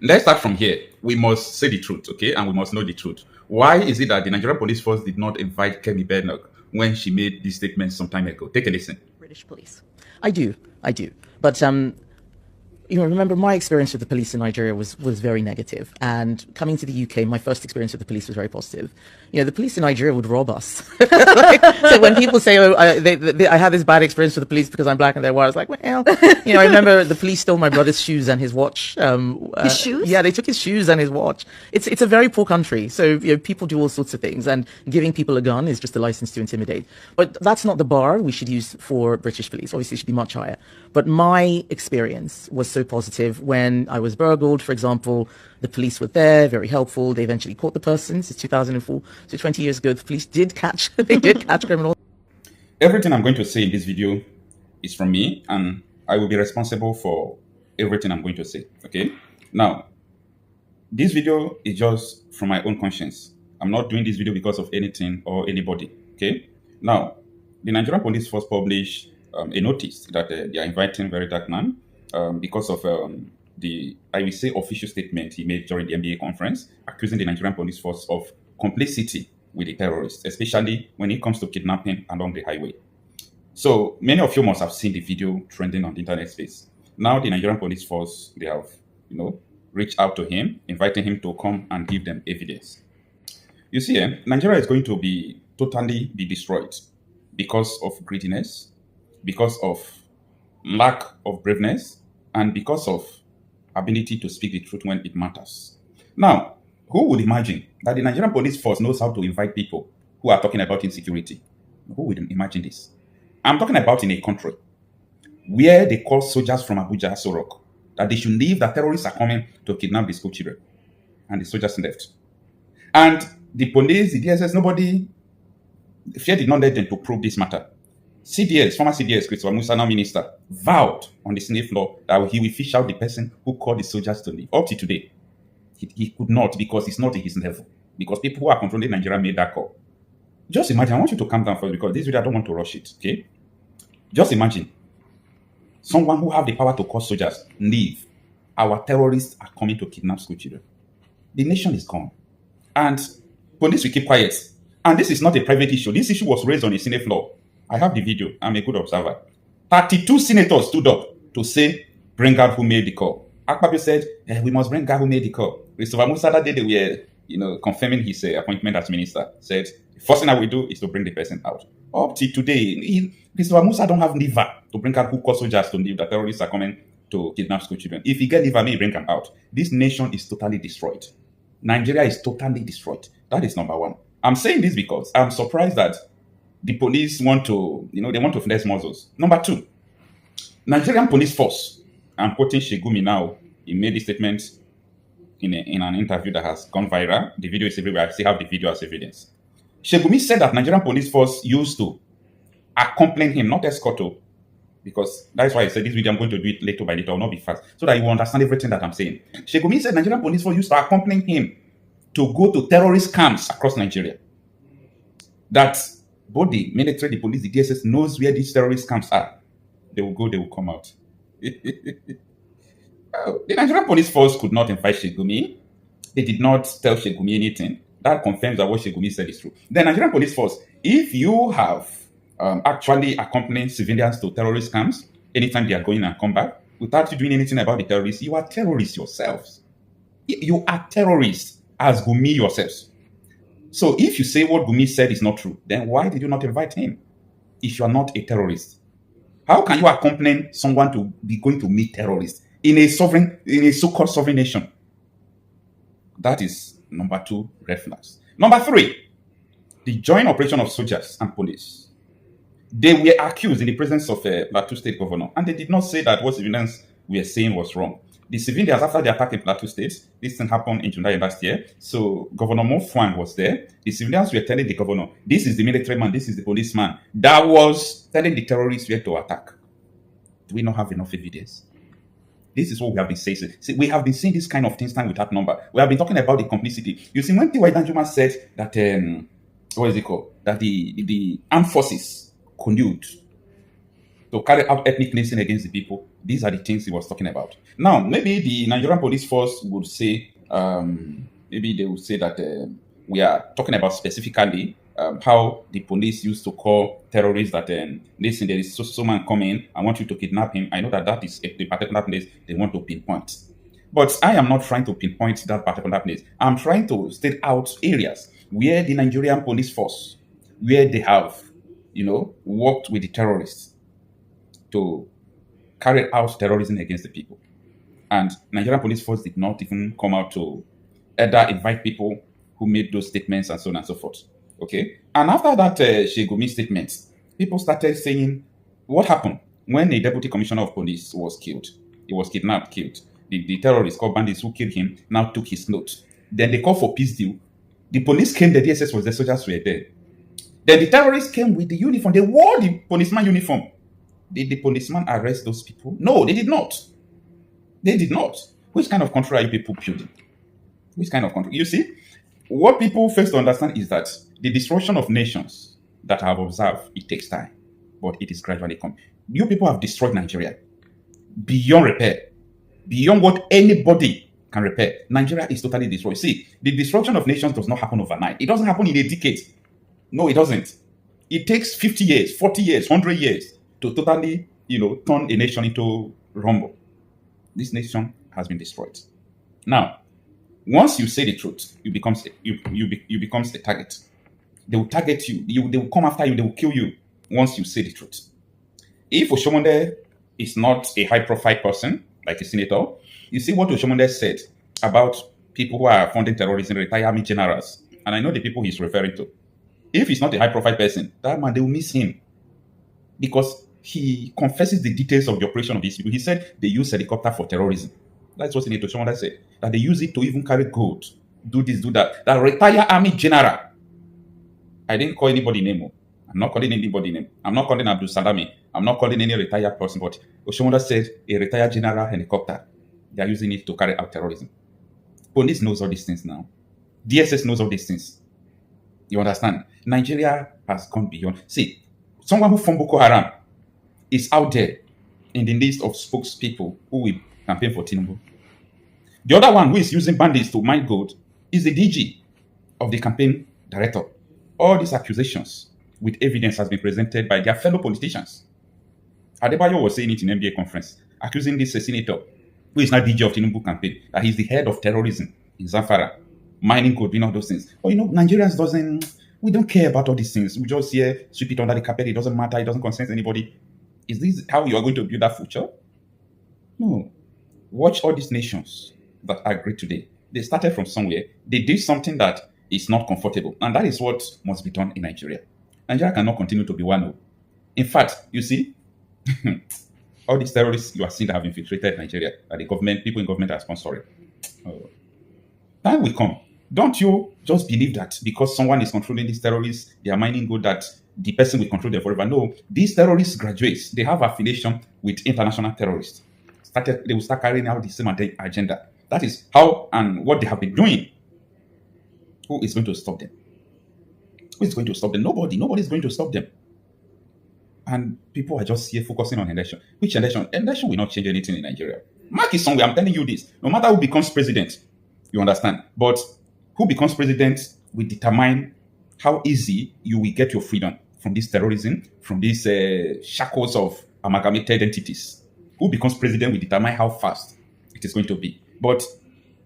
Let's start from here. We must say the truth, okay? And we must know the truth. Why is it that the Nigerian police force did not invite Kemi Badenoch when she made this statement some time ago? Take a listen. British police. I do. But remember my experience with the police in Nigeria was very negative, and coming to the UK, my first experience with the police was very positive. The police in Nigeria would rob us. So when people say, "Oh, I had this bad experience with the police because I'm black and they're white," I was like, "Well, I remember the police stole my brother's shoes and his watch. His shoes? Yeah, they took his shoes and his watch. It's a very poor country, so people do all sorts of things, and giving people a gun is just a license to intimidate. But that's not the bar we should use for British police. Obviously, it should be much higher. But my experience was so positive when I was burgled, for example. The police were there, very helpful. They eventually caught the person. Since 2004, so 20 years ago, the police did catch criminals. Everything I'm going to say in this video is from me, and I will be responsible for everything I'm going to say. Okay? Now, this video is just from my own conscience. I'm not doing this video because of anything or anybody. Okay? Now, the Nigerian police force published a notice that they are inviting Verydarkblackman because of the, I will say, official statement he made during the NBA conference, accusing the Nigerian police force of complicity with the terrorists, especially when it comes to kidnapping along the highway. So many of you must have seen the video trending on the internet space. Now the Nigerian police force, they have, reached out to him, inviting him to come and give them evidence. You see, Nigeria is going to be totally destroyed because of greediness, because of lack of braveness, and because of ability to speak the truth when it matters. Now, who would imagine that the Nigerian police force knows how to invite people who are talking about insecurity? Who would imagine this? I'm talking about in a country where they call soldiers from Abuja, Sorok, that they should leave, that terrorists are coming to kidnap the school children. And the soldiers left. And the police, the DSS, nobody, fear did not let them to probe this matter. CDS, former CDS, Christopher Musa, now minister, vowed on the Senate floor that he will fish out the person who called the soldiers to leave. Up to today, he could not, because it's not in his level. Because people who are controlling Nigeria made that call. Just imagine, I want you to calm down first, because this video, I don't want to rush it, okay? Just imagine someone who have the power to call soldiers, leave. Our terrorists are coming to kidnap school children. The nation is gone. And police will keep quiet. And this is not a private issue. This issue was raised on the Senate floor. I have the video. I'm a good observer. 32 senators stood up to say, bring out who made the call. Akpabio said, we must bring out who made the call. Christopher Musa, that day they were, confirming his appointment as minister, said, the first thing I will do is to bring the person out. Up till today, Christopher Musa don't have liver to bring out who caused soldiers to leave. The terrorists are coming to kidnap school children. If he get liver, may bring them out. This nation is totally destroyed. Nigeria is totally destroyed. That is number one. I'm saying this because I'm surprised that the police want to, they want to finesse muscles. Number two, Nigerian police force. I'm quoting Shegumi now. He made this statement in an interview that has gone viral. The video is everywhere. I still have the video as evidence. Shegumi said that Nigerian police force used to accompany him, not escort him, because that's why I said this video, I'm going to do it little by little, not be fast, so that you understand everything that I'm saying. Shegumi said Nigerian police force used to accompany him to go to terrorist camps across Nigeria. That both the military, the police, the DSS knows where these terrorist camps are. They will go, they will come out. The Nigerian police force could not invite Shegumi. They did not tell Shegumi anything. That confirms that what Shegumi said is true. The Nigerian police force, if you have actually accompanied civilians to terrorist camps, anytime they are going and come back, without you doing anything about the terrorists, you are terrorists yourselves. You are terrorists as Gumi yourselves. So if you say what Gumi said is not true, then why did you not invite him if you are not a terrorist? How can you accompany someone to be going to meet terrorists in a so-called sovereign nation? That is number two, red flags. Number three, the joint operation of soldiers and police. They were accused in the presence of a Plateau State governor, and they did not say that what civilians were saying was wrong. The civilians, after the attack in Plateau State, this thing happened in July last year, so Governor Mofuan was there. The civilians were telling the governor, this is the military man, this is the policeman, that was telling the terrorists where to attack. Do we not have enough evidence? This is what we have been saying. See, we have been saying this kind of things time without number. We have been talking about the complicity. You see, when T.Y. Danjuma said that, what is it called? That the armed forces collude to carry out ethnic cleansing against the people, These are the things he was talking about. Now, maybe the Nigerian police force would say, maybe they would say that we are talking about specifically how the police used to call terrorists that, listen, there is so man coming. I want you to kidnap him. I know that that is the particular place they want to pinpoint. But I am not trying to pinpoint that particular place. I'm trying to state out areas where the Nigerian police force, where they have, worked with the terrorists to carry out terrorism against the people. And Nigerian police force did not even come out to either invite people who made those statements and so on and so forth. Okay. And after that Shegumi statement, people started saying, what happened when a deputy commissioner of police was killed? He was kidnapped, killed. The terrorists called bandits who killed him now took his note. Then they called for peace deal. The police came, the DSS was the soldiers were there. Then the terrorists came with the uniform. They wore the policeman uniform. Did the policeman arrest those people? No, they did not. They did not. Which kind of country are you people building? Which kind of country? You see, what people first to understand is that the destruction of nations that I have observed, it takes time, but it is gradually coming. You people have destroyed Nigeria beyond repair, beyond what anybody can repair. Nigeria is totally destroyed. See, the destruction of nations does not happen overnight. It doesn't happen in a decade. No, it doesn't. It takes 50 years, 40 years, 100 years to totally, turn a nation into rumble. This nation has been destroyed. Now, once you say the truth, you becomes a target. They will target you. They will come after you. They will kill you once you say the truth. If Oshomonde is not a high-profile person, like a senator, you see what Oshomonde said about people who are funding terrorism, retired army generals, and I know the people he's referring to. If he's not a high-profile person, that man, they will miss him because he confesses the details of the operation of these people. He said they use helicopter for terrorism. That's what Senator Oshomonde said, that they use it to even carry gold, do this, do that. That retired army general. I didn't call anybody name. I'm not calling anybody name. I'm not calling Abdul Salami. I'm not calling any retired person. But Oshomonde said a retired general helicopter. They are using it to carry out terrorism. Police knows all these things now. DSS knows all these things. You understand? Nigeria has gone beyond. See, someone who from Boko Haram is out there in the list of spokespeople who will campaign for Tinubu. The other one who is using bandits to mine gold is the DG of the campaign director. All these accusations with evidence has been presented by their fellow politicians. Adebayo was saying it in MBA conference, accusing this senator, who is now DG of Tinubu campaign, that he's the head of terrorism in Zamfara, mining gold, doing all those things. But Nigerians we don't care about all these things. We just here sweep it under the carpet. It doesn't matter. It doesn't concern anybody. Is this how you are going to build that future? No. Watch all these nations that are great today. They started from somewhere. They did something that is not comfortable. And that is what must be done in Nigeria. Nigeria cannot continue to be one. In fact, you see, all these terrorists you are seeing that have infiltrated Nigeria, that the government, people in government are sponsoring. Time will come. Don't you just believe that because someone is controlling these terrorists, they are mining gold, that the person will control them forever? No, these terrorist graduates, they have affiliation with international terrorists. They will start carrying out the same agenda. That is how and what they have been doing. Who is going to stop them? Who is going to stop them? Nobody. Nobody is going to stop them. And people are just here focusing on election. Which election? Election will not change anything in Nigeria. Mark is somewhere. I'm telling you this. No matter who becomes president, you understand. But who becomes president will determine how easy you will get your freedom from this terrorism, from these shackles of amalgamated entities. Who becomes president will determine how fast it is going to be. But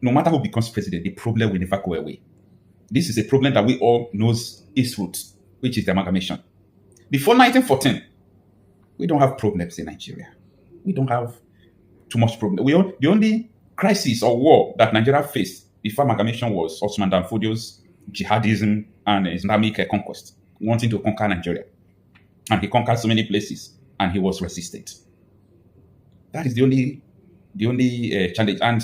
no matter who becomes president, the problem will never go away. This is a problem that we all knows its roots, which is the amalgamation. Before 1914, we don't have problems in Nigeria. We don't have too much problem. The only crisis or war that Nigeria faced before amalgamation was Osman Dan Fodio's jihadism and Islamic conquest, wanting to conquer Nigeria. And he conquered so many places, and he was resisted. That is the only challenge. And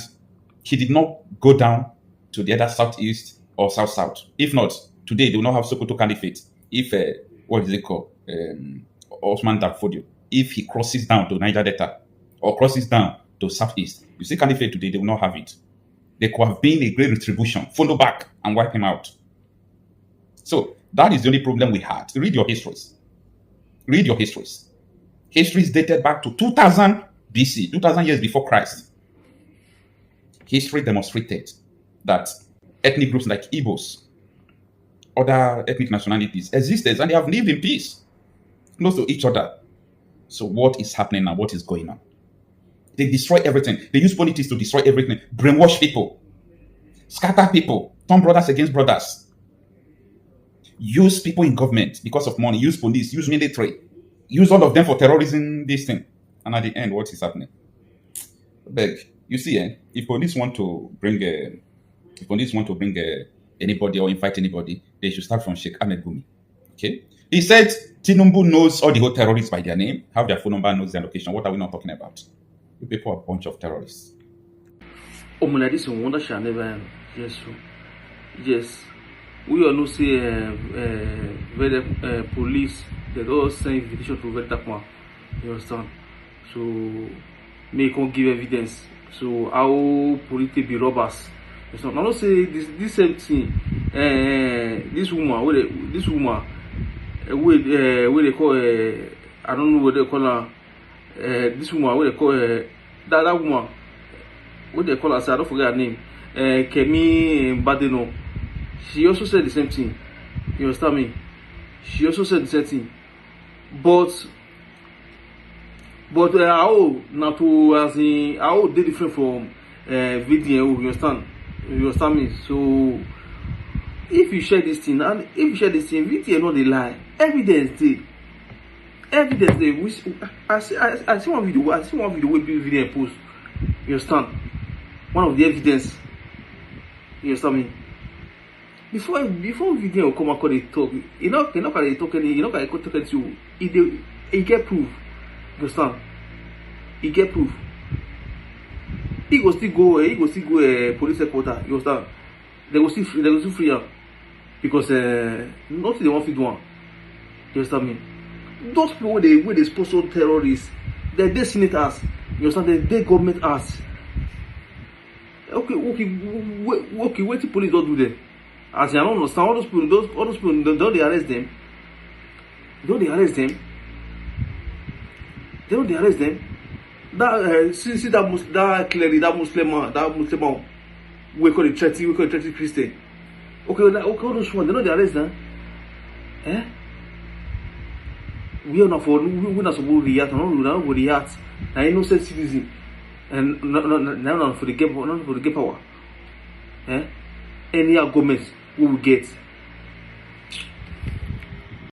he did not go down to the other southeast or south-south. If not, today they will not have Sokoto Caliphate. If, what is it called? Osman Dan Fodio. If he crosses down to Niger Delta or crosses down to southeast, you see Caliphate today, they will not have it. There could have been a great retribution, follow back and wipe him out. So that is the only problem we had. Read your histories. Read your histories. History is dated back to 2000 BC, 2000 years before Christ, history demonstrated that ethnic groups like Igbos, other ethnic nationalities existed and they have lived in peace, close to each other. So what is happening now? What is going on? They destroy everything. They use politics to destroy everything, brainwash people, scatter people, turn brothers against brothers, use people in government because of money, use police, use military, use all of them for terrorism, this thing. And at the end, what is happening? Beg, you see, if police want to bring anybody or invite anybody, they should start from Sheikh Ahmed Gumi. Okay? He said Tinubu knows all the whole terrorists by their name, have their phone number, knows their location. What are we not talking about? You people are a bunch of terrorists. Like this wonder shall never yes. Yes. We all know say where police they all send invitation to Verydarkblackman. You understand? So may can't give evidence. So how police be robbers. So now say this same thing. This woman, where they call I don't know what they call her. This woman, where they call that woman, what they call her, I don't forget her name. Kemi Badenoch. She also said the same thing. You understand me? She also said the same thing. But how now to as in how they different from video. You understand me? So if you share this thing video not the lie. Evidence dey. Which I see one video where video post. You understand? One of the evidence. You understand me? Before video come and they talk, you know can they talk any, you know can they talk to you. He get proof. You understand? He get proof. He go still go police headquarters. You understand? They go still free am because nothing they want to do one. You understand me? Those people where they sponsor terrorists, they senators. You understand? They government us. Okay. What the police don't do there? As I don't understand, all those people, don't they arrest them? Don't they arrest them? They don't arrest them. That see that clearly that Muslim man, we call it threatening Christian. Okay, all those ones, they don't arrest them. We are not supposed to react. Not react. I innocent citizen, and not for the get power. Any arguments we will get.